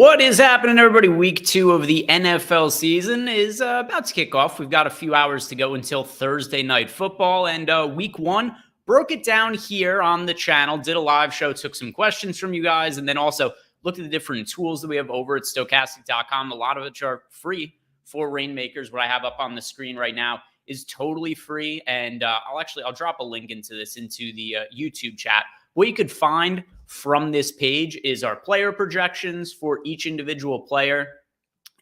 What is happening, everybody? Week 2 of the NFL season is about to kick off. We've got a few hours to go until Thursday Night Football, and week 1 broke it down here on the channel, did a live show, took some questions from you guys, and then also looked at the different tools that we have over at Stokastic.com, a lot of which are free for Reignmakers. What I have up on the screen right now is totally free, and I'll drop a link into the YouTube chat. What you could find from this page is our player projections for each individual player,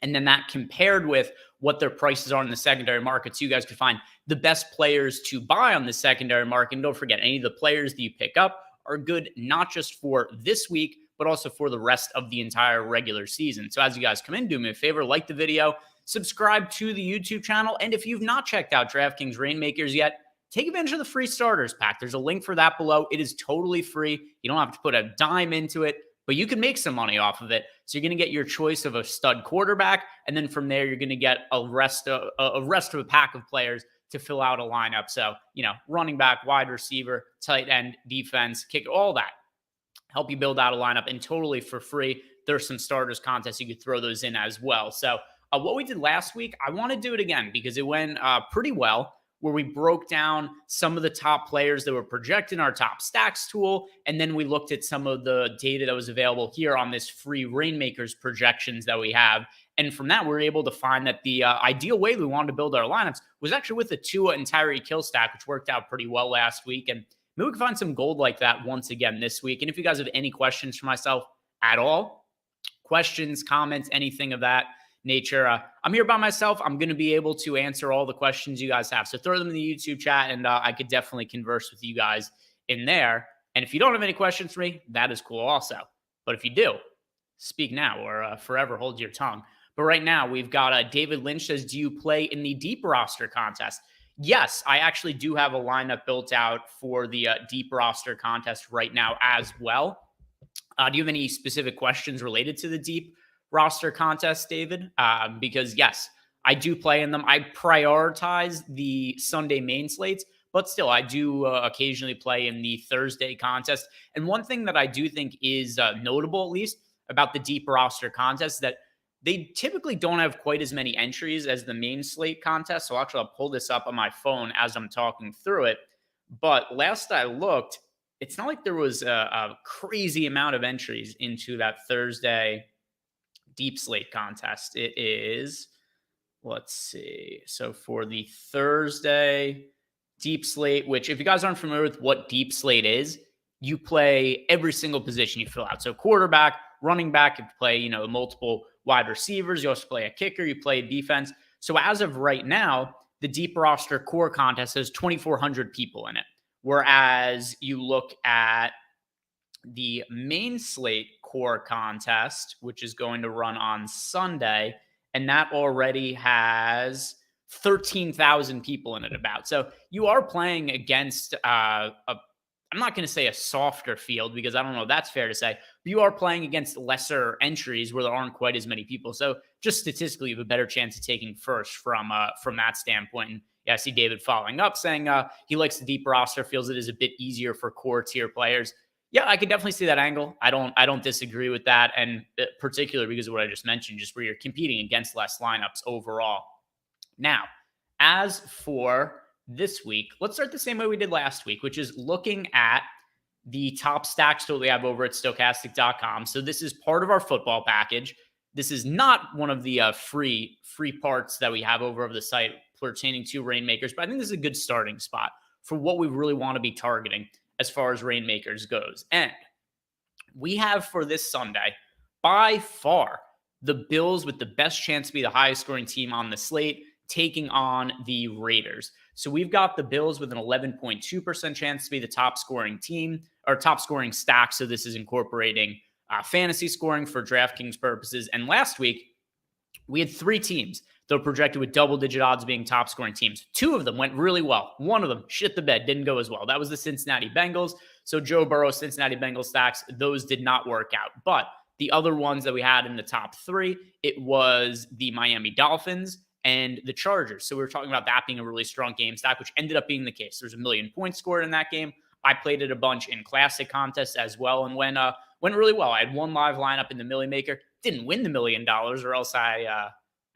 and then that compared with what their prices are in the secondary market. So you guys could find the best players to buy on the secondary market. And don't forget, any of the players that you pick up are good not just for this week, but also for the rest of the entire regular season. So as you guys come in, do me a favor, like the video, subscribe to the YouTube channel, and if you've not checked out DraftKings Reignmakers yet, take advantage of the free starters pack. There's a link for that below. It is totally free. You don't have to put a dime into it, but you can make some money off of it. So you're going to get your choice of a stud quarterback, and then from there, you're going to get a rest of a pack of players to fill out a lineup. So, running back, wide receiver, tight end, defense, kick, all that. Help you build out a lineup, and totally for free. There's some starters contests. You could throw those in as well. So what we did last week, I want to do it again because it went pretty well, where we broke down some of the top players that were projected in our top stacks tool. And then we looked at some of the data that was available here on this free Reignmakers projections that we have. And from that, we were able to find that the ideal way we wanted to build our lineups was actually with the Tua and Tyreek Hill stack, which worked out pretty well last week. And maybe we can find some gold like that once again this week. And if you guys have any questions for myself at all, questions, comments, anything of that nature, I'm here by myself. I'm going to be able to answer all the questions you guys have. So throw them in the YouTube chat, and I could definitely converse with you guys in there. And if you don't have any questions for me, that is cool also. But if you do, speak now or forever hold your tongue. But right now, we've got David Lynch says, do you play in the deep roster contest? Yes, I actually do have a lineup built out for the deep roster contest right now as well. Do you have any specific questions related to the deep roster contest, David? Because yes, I do play in them. I prioritize the Sunday main slates, but still I do occasionally play in the Thursday contest. And one thing that I do think is notable, at least, about the deep roster contest is that they typically don't have quite as many entries as the main slate contest. So actually, I'll pull this up on my phone as I'm talking through it. But last I looked, it's not like there was a crazy amount of entries into that Thursday deep slate contest. It is, let's see. So for the Thursday deep slate, which if you guys aren't familiar with what deep slate is, you play every single position you fill out. So quarterback, running back, you play, multiple wide receivers. You also play a kicker, you play defense. So as of right now, the deep roster core contest has 2,400 people in it. Whereas you look at the main slate core contest, which is going to run on Sunday, and that already has 13,000 people in it about. So you are playing against I'm not going to say a softer field because I don't know if that's fair to say, but you are playing against lesser entries where there aren't quite as many people. So just statistically, you have a better chance of taking first from that standpoint. And yeah, I see David following up saying he likes the deep roster, feels it is a bit easier for core tier players. Yeah, I could definitely see that angle. I don't disagree with that, and particularly because of what I just mentioned, just where you're competing against less lineups overall. Now, as for this week, let's start the same way we did last week, which is looking at the top stacks tool we have over at Stokastic.com. So this is part of our football package. This is not one of the free parts that we have over the site pertaining to Reignmakers, but I think this is a good starting spot for what we really want to be targeting as far as Reignmakers goes. And we have for this Sunday, by far, the Bills with the best chance to be the highest scoring team on the slate, taking on the Raiders. So we've got the Bills with an 11.2% chance to be the top scoring team, or top scoring stack. So this is incorporating fantasy scoring for DraftKings purposes. And last week, we had 3 teams that were projected with double-digit odds being top scoring teams. 2 of them went really well. One of them shit the bed, didn't go as well. That was the Cincinnati Bengals. So Joe Burrow, Cincinnati Bengals stacks, those did not work out. But the other ones that we had in the top 3, it was the Miami Dolphins and the Chargers. So we were talking about that being a really strong game stack, which ended up being the case. There's 1 million points scored in that game. I played it a bunch in classic contests as well and went really well. I had one live lineup in the Millie Maker, Didn't win the $1 million, or else I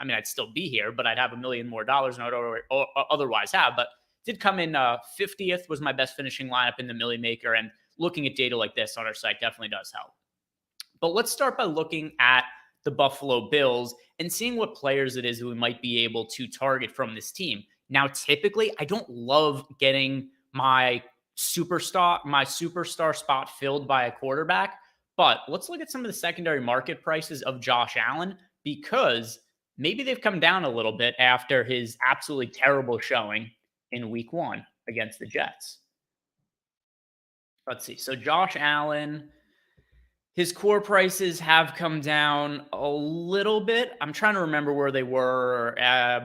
mean, I'd still be here, but I'd have $1 million more than I'd otherwise have. But did come in 50th, was my best finishing lineup in the Millie Maker. And looking at data like this on our site definitely does help. But let's start by looking at the Buffalo Bills and seeing what players it is that we might be able to target from this team. Now, typically, I don't love getting my superstar spot filled by a quarterback, but let's look at some of the secondary market prices of Josh Allen, because maybe they've come down a little bit after his absolutely terrible showing in week 1 against the Jets. Let's see. So Josh Allen, his core prices have come down a little bit. I'm trying to remember where they were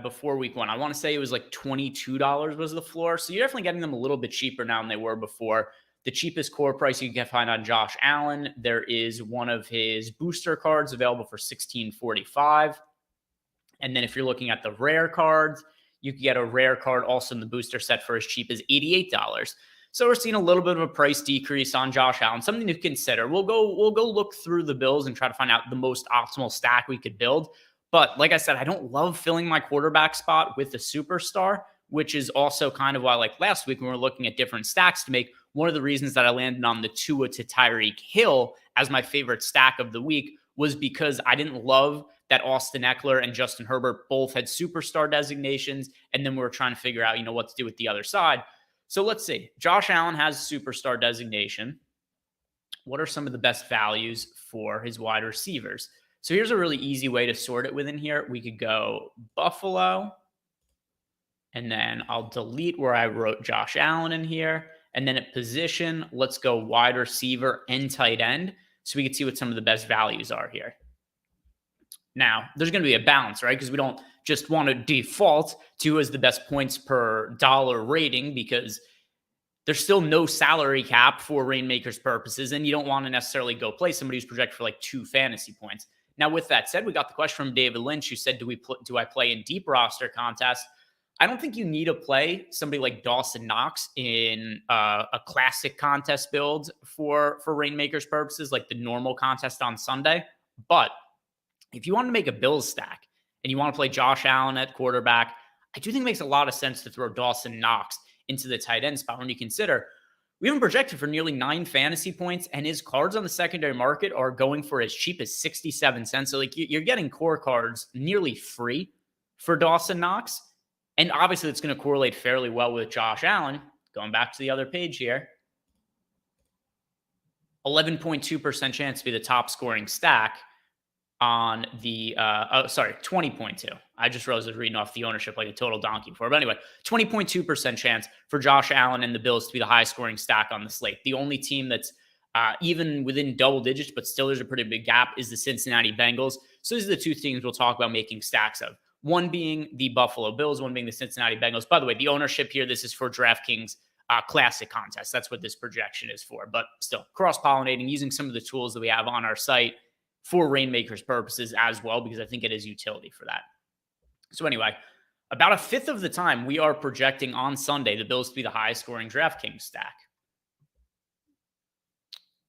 before week 1. I want to say it was like $22 was the floor. So you're definitely getting them a little bit cheaper now than they were before. The cheapest core price you can find on Josh Allen, there is one of his booster cards available for $16.45. And then if you're looking at the rare cards, you can get a rare card also in the booster set for as cheap as $88. So we're seeing a little bit of a price decrease on Josh Allen, something to consider. We'll go look through the Bills and try to find out the most optimal stack we could build. But like I said, I don't love filling my quarterback spot with a superstar, which is also kind of why, like last week, when we were looking at different stacks to make, one of the reasons that I landed on the Tua to Tyreek Hill as my favorite stack of the week was because I didn't love that Austin Eckler and Justin Herbert both had superstar designations, and then we were trying to figure out, what to do with the other side. So let's see. Josh Allen has superstar designation. What are some of the best values for his wide receivers? So here's a really easy way to sort it within here. We could go Buffalo, and then I'll delete where I wrote Josh Allen in here. And then at position, let's go wide receiver and tight end, so we can see what some of the best values are here. Now, there's going to be a balance, right? Because we don't just want to default to who has the best points per dollar rating, because there's still no salary cap for Reignmakers purposes, and you don't want to necessarily go play somebody who's projected for like 2 fantasy points. Now, with that said, we got the question from David Lynch, who said, do I play in deep roster contests? I don't think you need to play somebody like Dawson Knox in a classic contest build for Reignmakers purposes, like the normal contest on Sunday. But if you want to make a Bills stack and you want to play Josh Allen at quarterback, I do think it makes a lot of sense to throw Dawson Knox into the tight end spot when you consider we have him projected for nearly 9 fantasy points, and his cards on the secondary market are going for as cheap as 67 cents. So like you're getting core cards nearly free for Dawson Knox. And obviously it's going to correlate fairly well with Josh Allen. Going back to the other page here, 11.2% chance to be the top scoring stack on the, 20.2. I just realized I was reading off the ownership like a total donkey before. But anyway, 20.2% chance for Josh Allen and the Bills to be the highest scoring stack on the slate. The only team that's even within double digits, but still there's a pretty big gap, is the Cincinnati Bengals. So these are the 2 teams we'll talk about making stacks of. One being the Buffalo Bills, one being the Cincinnati Bengals. By the way, the ownership here, this is for DraftKings Classic contest. That's what this projection is for. But still, cross-pollinating, using some of the tools that we have on our site for Reignmakers purposes as well, because I think it is utility for that. So anyway, about 1/5 of the time, we are projecting on Sunday the Bills to be the highest scoring DraftKings stack.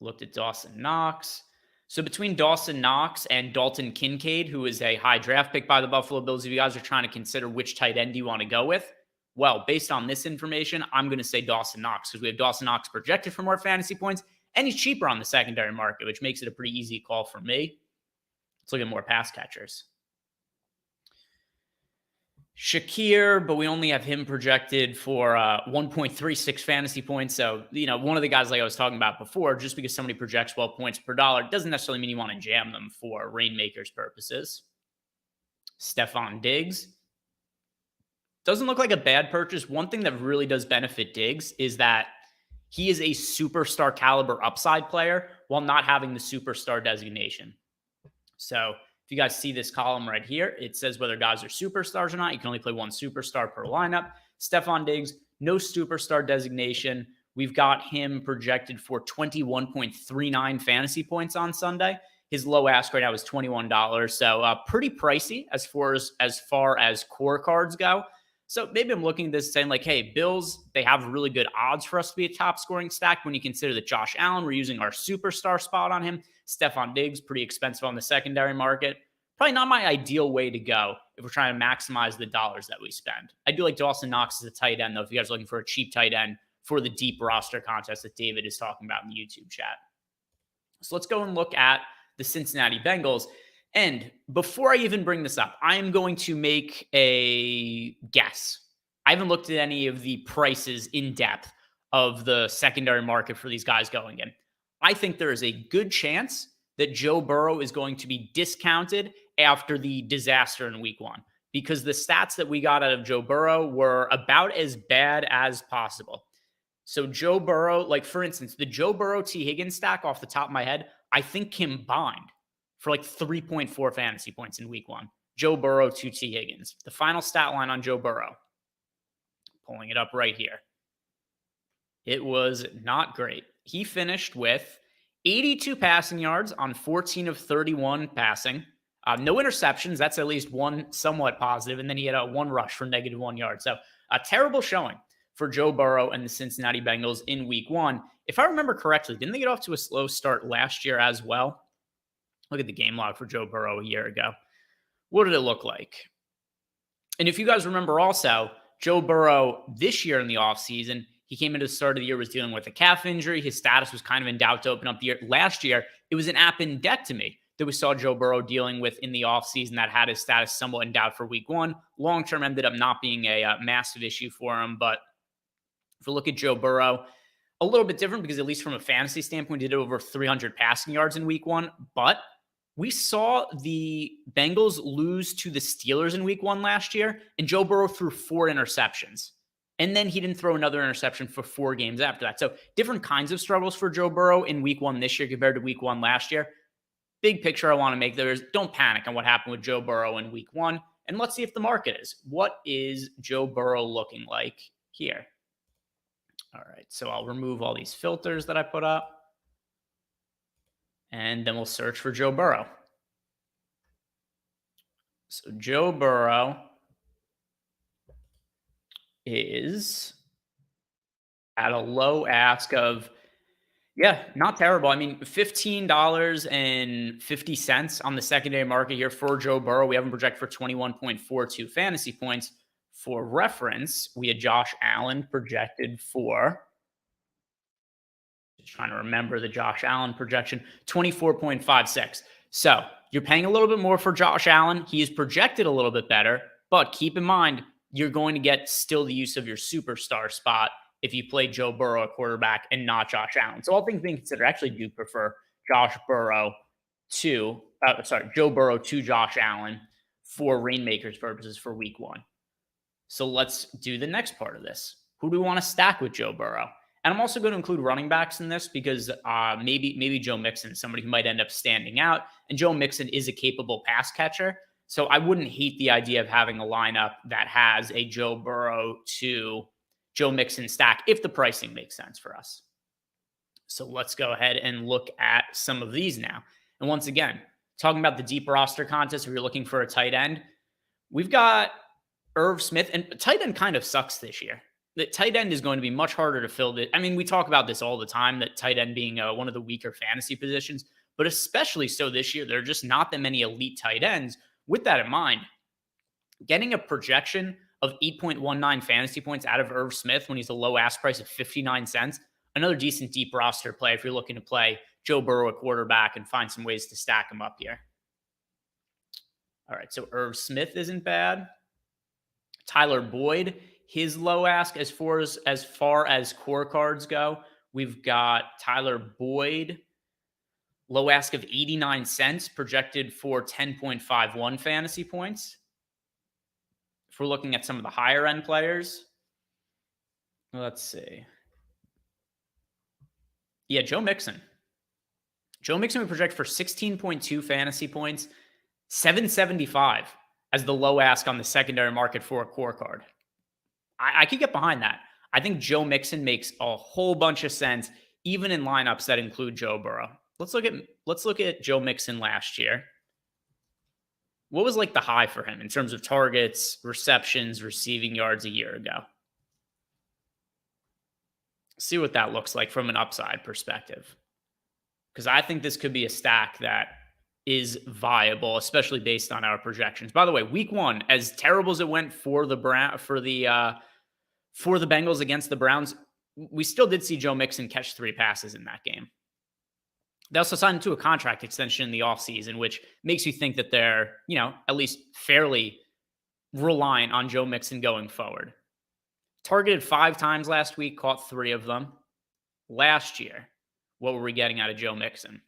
Looked at Dawson Knox. So between Dawson Knox and Dalton Kincaid, who is a high draft pick by the Buffalo Bills, if you guys are trying to consider which tight end you want to go with, well, based on this information, I'm going to say Dawson Knox, because we have Dawson Knox projected for more fantasy points, and he's cheaper on the secondary market, which makes it a pretty easy call for me. Let's look at more pass catchers. Shakir, but we only have him projected for 1.36 fantasy points. So, one of the guys like I was talking about before, just because somebody projects well points per dollar doesn't necessarily mean you want to jam them for Reignmakers purposes. Stephon Diggs doesn't look like a bad purchase. One thing that really does benefit Diggs is that he is a superstar caliber upside player while not having the superstar designation. So if you guys see this column right here, it says whether guys are superstars or not. You can only play 1 superstar per lineup. Stephon Diggs, no superstar designation. We've got him projected for 21.39 fantasy points on Sunday. His low ask right now is $21. So pretty pricey as far as core cards go. So maybe I'm looking at this saying like, hey, Bills, they have really good odds for us to be a top scoring stack when you consider that Josh Allen, we're using our superstar spot on him. Stephon Diggs, pretty expensive on the secondary market. Probably not my ideal way to go if we're trying to maximize the dollars that we spend. I do like Dawson Knox as a tight end, though, if you guys are looking for a cheap tight end for the deep roster contest that David is talking about in the YouTube chat. So let's go and look at the Cincinnati Bengals. And before I even bring this up, I am going to make a guess. I haven't looked at any of the prices in depth of the secondary market for these guys going in. I think there is a good chance that Joe Burrow is going to be discounted after the disaster in week 1, because the stats that we got out of Joe Burrow were about as bad as possible. So Joe Burrow, like for instance, the Joe Burrow T. Higgins stack off the top of my head, I think combined for like 3.4 fantasy points in week 1. Joe Burrow to T. Higgins. The final stat line on Joe Burrow, pulling it up right here. It was not great. He finished with 82 passing yards on 14 of 31 passing. No interceptions. That's at least one somewhat positive. And then he had a one rush for -1 yard. So a terrible showing for Joe Burrow and the Cincinnati Bengals in week 1. If I remember correctly, didn't they get off to a slow start last year as well? Look at the game log for Joe Burrow a year ago. What did it look like? And if you guys remember also, Joe Burrow this year in the offseason, he came into the start of the year, was dealing with a calf injury. His status was kind of in doubt to open up the year. Last year, it was an appendectomy that we saw Joe Burrow dealing with in the offseason that had his status somewhat in doubt for week 1. Long-term ended up not being a massive issue for him. But if we look at Joe Burrow, a little bit different because at least from a fantasy standpoint, he did over 300 passing yards in week 1. But we saw the Bengals lose to the Steelers in week 1 last year, and Joe Burrow threw 4 interceptions. And then he didn't throw another interception for 4 games after that. So different kinds of struggles for Joe Burrow in week 1 this year compared to week 1 last year. Big picture I want to make there is don't panic on what happened with Joe Burrow in week 1. And let's see if the market is. What is Joe Burrow looking like here? All right, so I'll remove all these filters that I put up. And then we'll search for Joe Burrow. So Joe Burrow is at a low ask of, not terrible. I mean, $15.50 on the secondary market here for Joe Burrow. We have him projected for 21.42 fantasy points. For reference, we had Josh Allen projected for, just trying to remember the Josh Allen projection, 24.56. So you're paying a little bit more for Josh Allen. He is projected a little bit better, but keep in mind, you're going to get still the use of your superstar spot if you play Joe Burrow at quarterback and not Josh Allen. So all things being considered, I actually do prefer Joe Burrow to Josh Allen for Reignmakers purposes for week 1. So let's do the next part of this. Who do we want to stack with Joe Burrow? And I'm also going to include running backs in this because maybe Joe Mixon is somebody who might end up standing out. And Joe Mixon is a capable pass catcher. So I wouldn't hate the idea of having a lineup that has a Joe Burrow to Joe Mixon stack if the pricing makes sense for us. So let's go ahead and look at some of these now. And once again, talking about the deep roster contest, if you're looking for a tight end, we've got Irv Smith, and tight end kind of sucks this year. The tight end is going to be much harder to fill. I mean, we talk about this all the time, that tight end being one of the weaker fantasy positions, but especially so this year, there are just not that many elite tight ends. With that in mind, getting a projection of 8.19 fantasy points out of Irv Smith when he's a low ask price of 59 cents, another decent deep roster play if you're looking to play Joe Burrow at quarterback and find some ways to stack him up here. All right, so Irv Smith isn't bad. Tyler Boyd, his low ask as far as core cards go, we've got Tyler Boyd, low ask of 89 cents, projected for 10.51 fantasy points. If we're looking at some of the higher end players, let's see. Yeah, Joe Mixon. Joe Mixon we project for 16.2 fantasy points, 775 as the low ask on the secondary market for a core card. I could get behind that. I think Joe Mixon makes a whole bunch of sense, even in lineups that include Joe Burrow. Let's look at Joe Mixon last year. What was like the high for him in terms of targets, receptions, receiving yards a year ago? See what that looks like from an upside perspective. Because I think this could be a stack that is viable, especially based on our projections. By the way, week one, as terrible as it went for the for the Bengals against the Browns, we still did see Joe Mixon catch 3 passes in that game. They also signed him to a contract extension in the offseason, which makes you think that they're, at least fairly reliant on Joe Mixon going forward. Targeted 5 times last week, caught 3 of them. Last year, what were we getting out of Joe Mixon?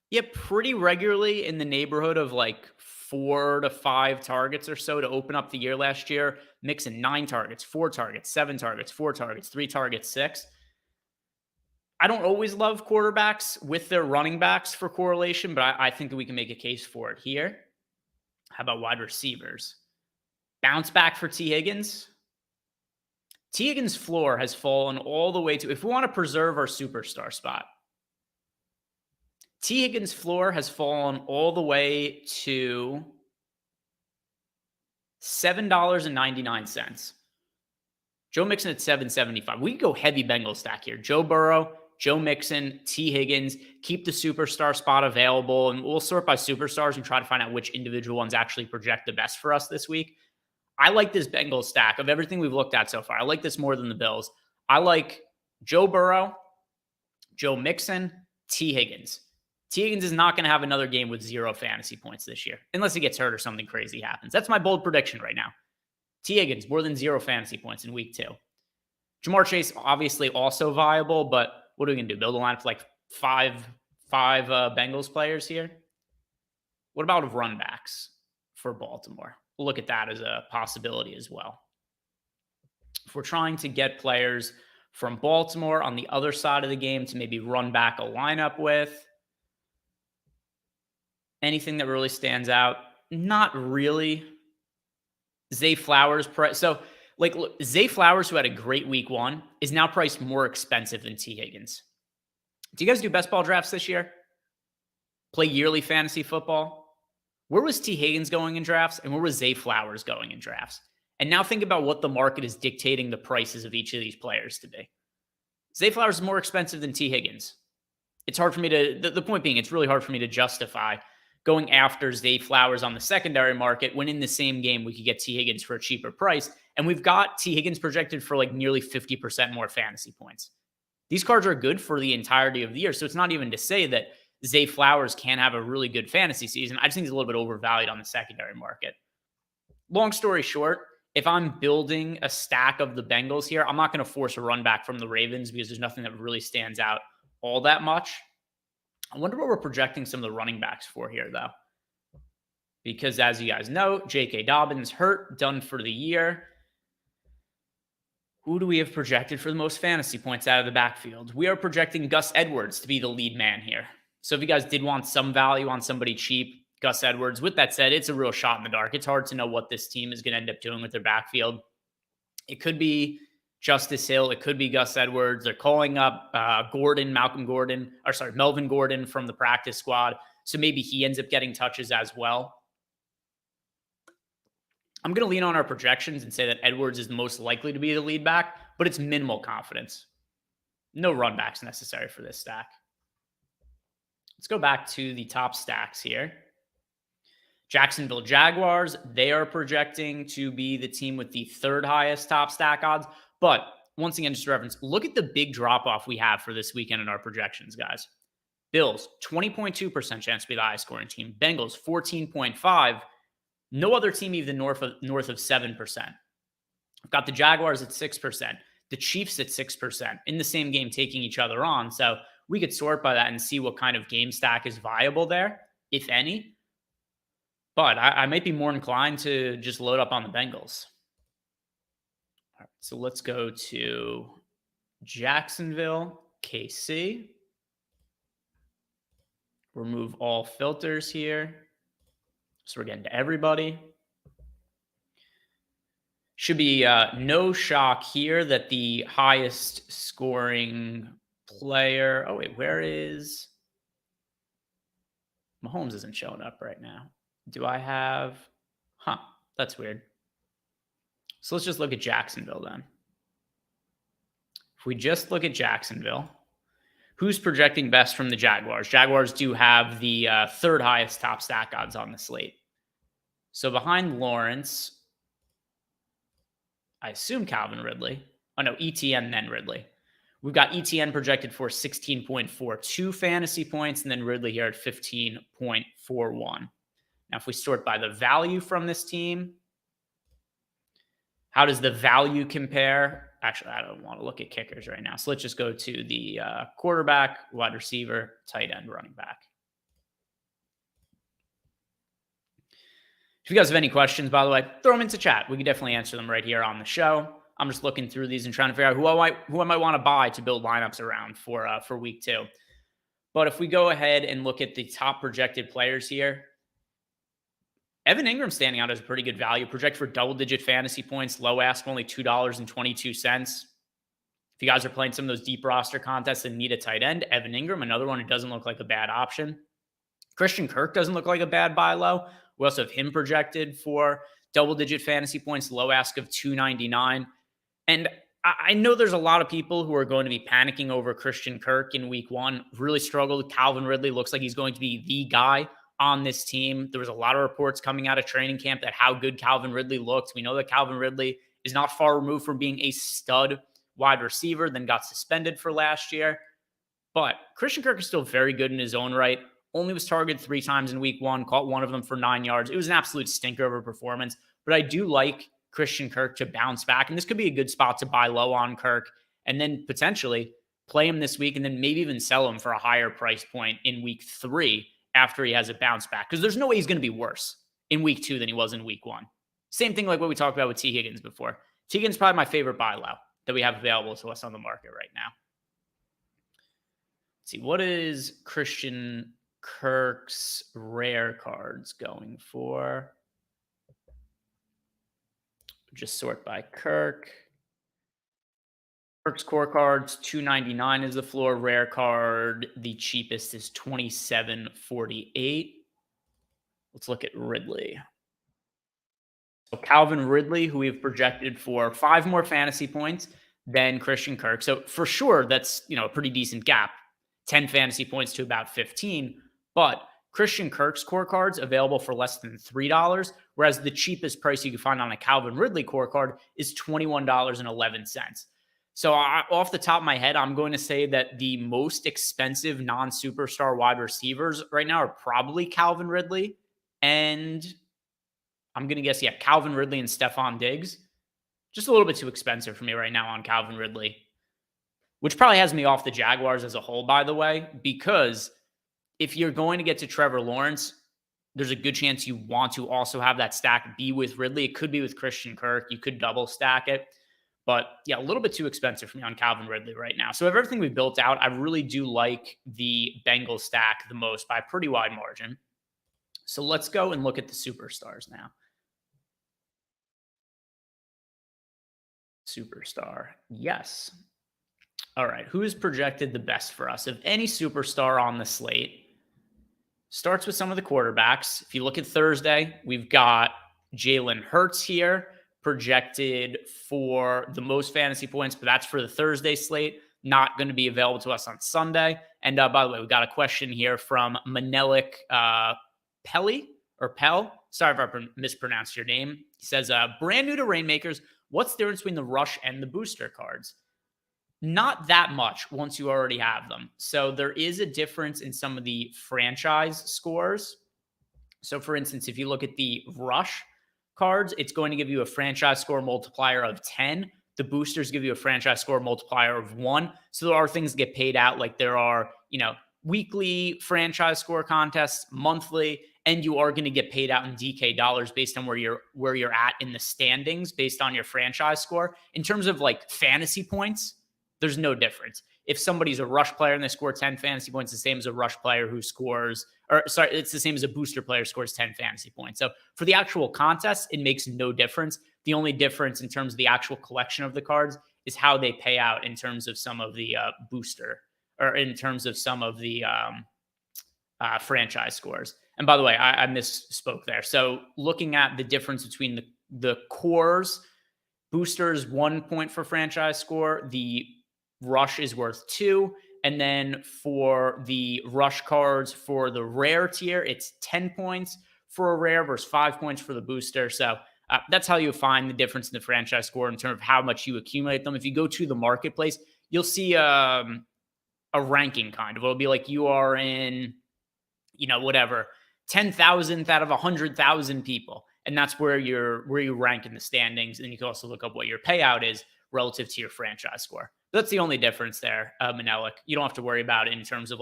Yeah, pretty regularly in the neighborhood of like 4 to 5 targets or so to open up the year last year. Mixon 9 targets, 4 targets, 7 targets, 4 targets, 3 targets, 6. I don't always love quarterbacks with their running backs for correlation, but I think that we can make a case for it here. How about wide receivers? Bounce back for T. Higgins. T. Higgins' floor has fallen all the way to, if we want to preserve our superstar spot, T. Higgins' floor has fallen all the way to $7.99. Joe Mixon at $7.75. We can go heavy Bengals stack here. Joe Burrow, Joe Mixon, T. Higgins. Keep the superstar spot available, and we'll sort by superstars and try to find out which individual ones actually project the best for us this week. I like this Bengals stack of everything we've looked at so far. I like this more than the Bills. I like Joe Burrow, Joe Mixon, T. Higgins. T. Higgins is not going to have another game with 0 fantasy points this year, unless he gets hurt or something crazy happens. That's my bold prediction right now. T. Higgins, more than 0 fantasy points in week 2. Jamar Chase, obviously also viable, but what are we going to do? Build a line for like five Bengals players here? What about run backs for Baltimore? We'll look at that as a possibility as well. If we're trying to get players from Baltimore on the other side of the game to maybe run back a lineup with, anything that really stands out? Not really. Zay Flowers. So, look, Zay Flowers, who had a great week 1, is now priced more expensive than T. Higgins. Do you guys do best ball drafts this year? Play yearly fantasy football? Where was T. Higgins going in drafts, and where was Zay Flowers going in drafts? And now think about what the market is dictating the prices of each of these players to be. Zay Flowers is more expensive than T. Higgins. It's hard for me to, the point being, it's really hard for me to justify going after Zay Flowers on the secondary market when in the same game we could get T. Higgins for a cheaper price. And we've got T. Higgins projected for like nearly 50% more fantasy points. These cards are good for the entirety of the year. So it's not even to say that Zay Flowers can have a really good fantasy season. I just think he's a little bit overvalued on the secondary market. Long story short, if I'm building a stack of the Bengals here, I'm not going to force a run back from the Ravens because there's nothing that really stands out all that much. I wonder what we're projecting some of the running backs for here, though. Because as you guys know, J.K. Dobbins hurt, done for the year. Who do we have projected for the most fantasy points out of the backfield? We are projecting Gus Edwards to be the lead man here. So if you guys did want some value on somebody cheap, Gus Edwards. With that said, it's a real shot in the dark. It's hard to know what this team is going to end up doing with their backfield. It could be Justice Hill. It could be Gus Edwards. They're calling up Melvin Gordon from the practice squad. So maybe he ends up getting touches as well. I'm going to lean on our projections and say that Edwards is the most likely to be the lead back, but it's minimal confidence. No run backs necessary for this stack. Let's go back to the top stacks here. Jacksonville Jaguars, they are projecting to be the team with the 3rd highest top stack odds. But once again, just reference, look at the big drop-off we have for this weekend in our projections, guys. Bills, 20.2% chance to be the highest scoring team. Bengals, 14.5%. No other team even north of 7%. I've got the Jaguars at 6%. The Chiefs at 6% in the same game taking each other on. So we could sort by that and see what kind of game stack is viable there, if any. But I might be more inclined to just load up on the Bengals. All right, so let's go to Jacksonville, KC. Remove all filters here. So we're getting to everybody. Should be no shock here that the highest scoring player. Oh, wait, where is Mahomes isn't showing up right now. Do I have... that's weird. So let's just look at Jacksonville then. If we just look at Jacksonville, who's projecting best from the Jaguars? Jaguars do have the third highest top stack odds on the slate. So behind Lawrence, I assume Calvin Ridley. Oh no, ETN then Ridley. We've got ETN projected for 16.42 fantasy points, and then Ridley here at 15.41. Now, if we sort by the value from this team, how does the value compare? Actually, I don't want to look at kickers right now. So let's just go to the quarterback, wide receiver, tight end, running back. If you guys have any questions, by the way, throw them into chat. We can definitely answer them right here on the show. I'm just looking through these and trying to figure out who I might want to buy to build lineups around for week 2. But if we go ahead and look at the top projected players here, Evan Ingram standing out as a pretty good value. Project for double-digit fantasy points. Low ask, only $2.22. If you guys are playing some of those deep roster contests and need a tight end, Evan Ingram, another one who doesn't look like a bad option. Christian Kirk doesn't look like a bad buy low. We also have him projected for double-digit fantasy points. Low ask of $2.99. And I know there's a lot of people who are going to be panicking over Christian Kirk in week 1. Really struggled. Calvin Ridley looks like he's going to be the guy on this team. There was a lot of reports coming out of training camp that how good Calvin Ridley looked. We know that Calvin Ridley is not far removed from being a stud wide receiver, then got suspended for last year. But Christian Kirk is still very good in his own right. Only was targeted 3 times in week 1, caught one of them for 9 yards. It was an absolute stinker of a performance. But I do like Christian Kirk to bounce back. And this could be a good spot to buy low on Kirk and then potentially play him this week and then maybe even sell him for a higher price point in week 3 after he has a bounce back. Because there's no way he's going to be worse in week 2 than he was in week 1. Same thing like what we talked about with T. Higgins before. T. Higgins is probably my favorite buy low that we have available to us on the market right now. Let's see, what is Christian Kirk's rare cards going for? Just sort by Kirk. Kirk's core cards, $2.99 is the floor. Rare card, the cheapest is $27.48. Let's look at Ridley. So Calvin Ridley, who we've projected for 5 more fantasy points than Christian Kirk. So for sure, that's a pretty decent gap. 10 fantasy points to about 15. But Christian Kirk's core cards available for less than $3, whereas the cheapest price you can find on a Calvin Ridley core card is $21.11. So off the top of my head, I'm going to say that the most expensive non-superstar wide receivers right now are probably Calvin Ridley. And I'm going to guess, Calvin Ridley and Stephon Diggs. Just a little bit too expensive for me right now on Calvin Ridley, which probably has me off the Jaguars as a whole, by the way, because if you're going to get to Trevor Lawrence, there's a good chance you want to also have that stack be with Ridley. It could be with Christian Kirk. You could double stack it. But a little bit too expensive for me on Calvin Ridley right now. So of everything we built out, I really do like the Bengals stack the most by a pretty wide margin. So let's go and look at the superstars now. Superstar. Yes. All right. Who is projected the best for us? Of any superstar on the slate, starts with some of the quarterbacks. If you look at Thursday, we've got Jalen Hurts here, projected for the most fantasy points, but that's for the Thursday slate. Not going to be available to us on Sunday. And by the way, we got a question here from Manelik Pelly or Pell. Sorry if I mispronounced your name. He says, brand new to Reignmakers, what's the difference between the rush and the booster cards? Not that much once you already have them. So there is a difference in some of the franchise scores. So for instance, if you look at the rush cards, it's going to give you a franchise score multiplier of 10. The boosters give you a franchise score multiplier of 1. So there are things that get paid out, like there are, weekly franchise score contests, monthly, and you are going to get paid out in DK dollars based on where you're at in the standings based on your franchise score. In terms of like fantasy points, there's no difference. If somebody's a rush player and they score 10 fantasy points, the same as a rush player who scores, it's the same as a booster player scores 10 fantasy points. So for the actual contest, it makes no difference. The only difference in terms of the actual collection of the cards is how they pay out in terms of some of the booster, or in terms of some of the franchise scores. And by the way, I misspoke there. So looking at the difference between the cores, booster is 1 point for franchise score. The rush is worth 2. And then for the rush cards for the rare tier, it's 10 points for a rare versus 5 points for the booster. So that's how you find the difference in the franchise score in terms of how much you accumulate them. If you go to the marketplace, you'll see a ranking kind of. It'll be like you are in, whatever, 10,000th out of 100,000 people. And that's where you rank in the standings. And you can also look up what your payout is relative to your franchise score. That's the only difference there, Manelik. You don't have to worry about it in terms of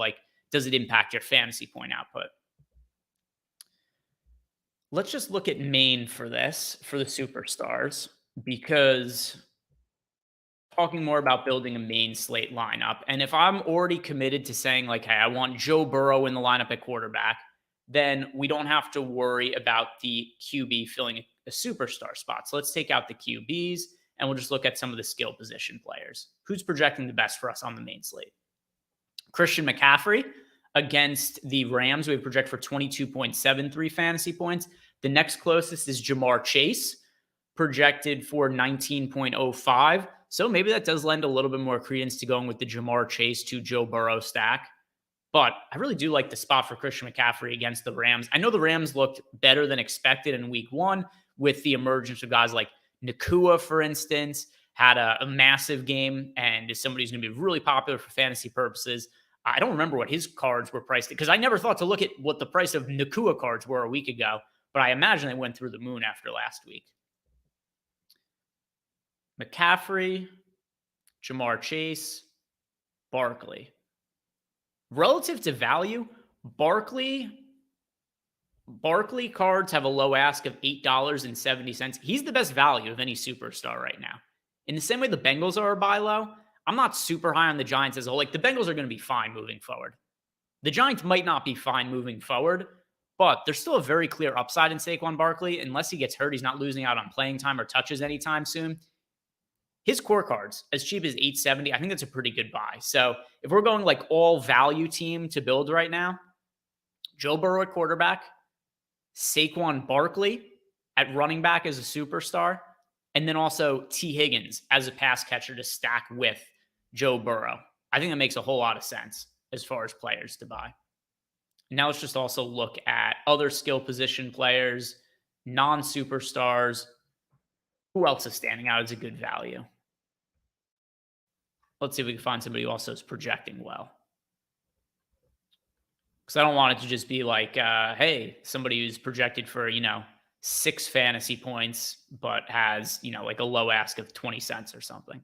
does it impact your fantasy point output? Let's just look at main for this, for the superstars, because talking more about building a main slate lineup. And if I'm already committed to saying hey, I want Joe Burrow in the lineup at quarterback, then we don't have to worry about the QB filling a superstar spot. So let's take out the QBs and we'll just look at some of the skill position players. Who's projecting the best for us on the main slate? Christian McCaffrey against the Rams, we project for 22.73 fantasy points. The next closest is Jamar Chase, projected for 19.05. So maybe that does lend a little bit more credence to going with the Jamar Chase to Joe Burrow stack. But I really do like the spot for Christian McCaffrey against the Rams. I know the Rams looked better than expected in week 1 with the emergence of guys like Nakua, for instance, had a massive game and is somebody who's going to be really popular for fantasy purposes. I don't remember what his cards were priced because I never thought to look at what the price of Nakua cards were a week ago, but I imagine they went through the moon after last week. McCaffrey, Jamar Chase, Barkley. Relative to value, Barkley cards have a low ask of $8.70. He's the best value of any superstar right now. In the same way the Bengals are a buy low, I'm not super high on the Giants as a whole. The Bengals are going to be fine moving forward. The Giants might not be fine moving forward, but there's still a very clear upside in Saquon Barkley. Unless he gets hurt, he's not losing out on playing time or touches anytime soon. His core cards, as cheap as $8.70, I think that's a pretty good buy. So if we're going all value team to build right now, Joe Burrow at quarterback, Saquon Barkley at running back as a superstar, and then also T. Higgins as a pass catcher to stack with Joe Burrow. I think that makes a whole lot of sense as far as players to buy. Now let's just also look at other skill position players, non-superstars. Who else is standing out as a good value? Let's see if we can find somebody who also is projecting well. Because I don't want it to just be hey, somebody who's projected for, 6 fantasy points, but has, a low ask of 20 cents or something.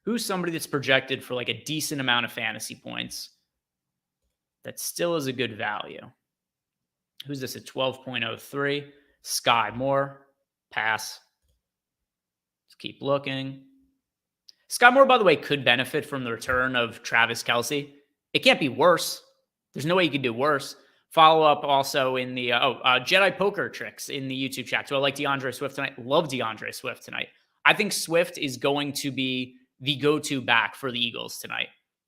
Who's somebody that's projected for a decent amount of fantasy points that still is a good value? Who's this at 12.03? Sky Moore. Pass. Let's keep looking. Sky Moore, by the way, could benefit from the return of Travis Kelce. It can't be worse. There's no way you could do worse. Follow up also in the Jedi Poker Tricks in the YouTube chat. So I like DeAndre Swift tonight. Love DeAndre Swift tonight. I think Swift is going to be the go-to back for the Eagles tonight.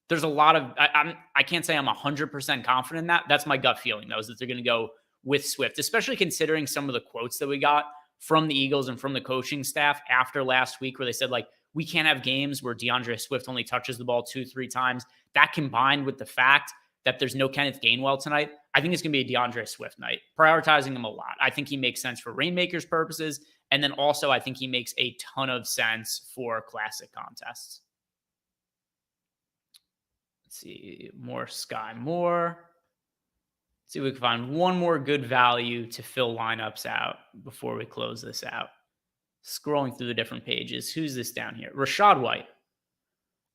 There's a lot of I can't say I'm 100% confident in that. That's my gut feeling, though, is that they're going to go with Swift, especially considering some of the quotes that we got from the Eagles and from the coaching staff after last week where they said, we can't have games where DeAndre Swift only touches the ball 2-3 times. That combined with the fact that there's no Kenneth Gainwell tonight, I think it's going to be a DeAndre Swift night, prioritizing him a lot. I think he makes sense for Reignmakers purposes. And then also I think he makes a ton of sense for classic contests. Let's see, more Sky Moore. Let's see if we can find one more good value to fill lineups out before we close this out. Scrolling through the different pages. Who's this down here? Rachaad White.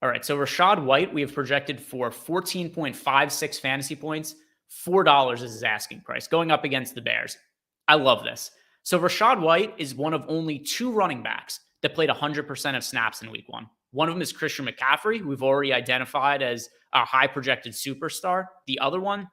All right, so Rachaad White, we have projected for 14.56 fantasy points. $4 is his asking price, going up against the Bears. I love this. So Rachaad White is one of only 2 running backs that played 100% of snaps in week 1. One of them is Christian McCaffrey, who we've already identified as a high projected superstar. The other one,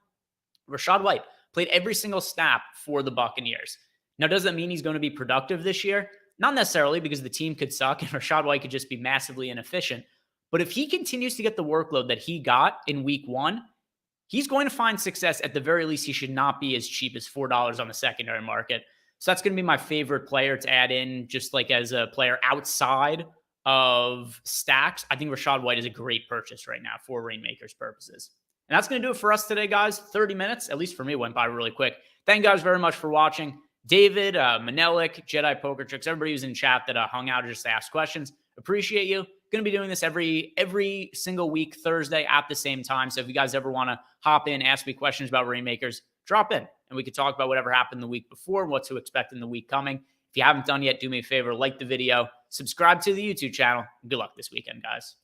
Rachaad White, played every single snap for the Buccaneers. Now, does that mean he's going to be productive this year? Not necessarily, because the team could suck and Rachaad White could just be massively inefficient. But if he continues to get the workload that he got in week 1, he's going to find success. At the very least, he should not be as cheap as $4 on the secondary market. So that's going to be my favorite player to add in, just like as a player outside of stacks. I think Rachaad White is a great purchase right now for Reignmakers purposes. And that's going to do it for us today, guys. 30 minutes, at least for me, went by really quick. Thank you guys very much for watching. David, Manelik, Jedi Poker Tricks, everybody who's in chat that hung out just to ask questions. Appreciate you. Going to be doing this every single week, Thursday at the same time. So if you guys ever want to hop in, ask me questions about Reignmakers, drop in, and we could talk about whatever happened the week before and what to expect in the week coming. If you haven't done yet, do me a favor, like the video, subscribe to the YouTube channel. Good luck this weekend, guys.